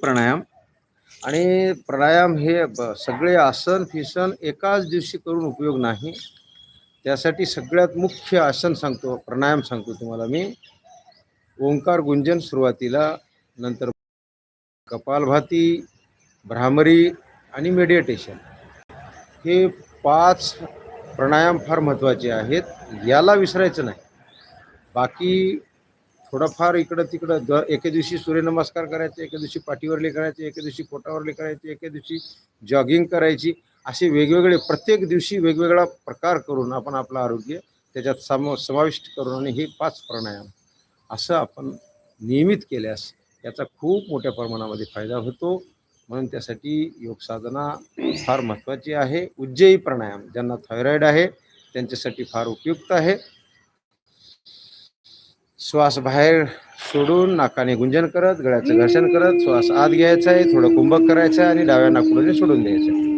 प्राणायाम. आणि प्राणायाम हे सगळे आसन फिसन एकाच दिवशी करून उपयोग नाही. त्यासाठी सगळ्यात मुख्य आसन सांगतो, प्राणायाम सांगतो तुम्हाला मी. ओंकार गुंजन सुरुवातीला, नंतर कपालभाती, भ्रामरी आणि मेडिटेशन. हे 5 प्राणायाम फार महत्त्वाचे आहेत. याला विसरायचं नाही. बाकी थोडंफार इकडं तिकडं एके दिवशी सूर्यनमस्कार करायचे, एके दिवशी पाठीवरले करायचे, एके दिवशी पोटावरले करायचे, एके दिवशी जॉगिंग करायची. असे वेगवेगळे प्रत्येक दिवशी वेगवेगळा प्रकार करून आपण आपलं आरोग्य त्याच्यात समाविष्ट करून आणि हे 5 प्राणायाम असं आपण नियमित केल्यास याचा खूप मोठ्या प्रमाणामध्ये फायदा होतो. म्हणून त्यासाठी योग साधना फार महत्त्वाची आहे. उज्जयी प्राणायाम ज्यांना थायरॉईड आहे त्यांच्यासाठी फार उपयुक्त आहे. श्वास बाहेर सोडून नाकाने गुंजन करत, गळ्याचं घर्षण करत श्वास आत घ्यायचा आहे, थोडं कुंभक करायचं आहे आणि डाव्या नाकपुडीने सोडून द्यायचं आहे.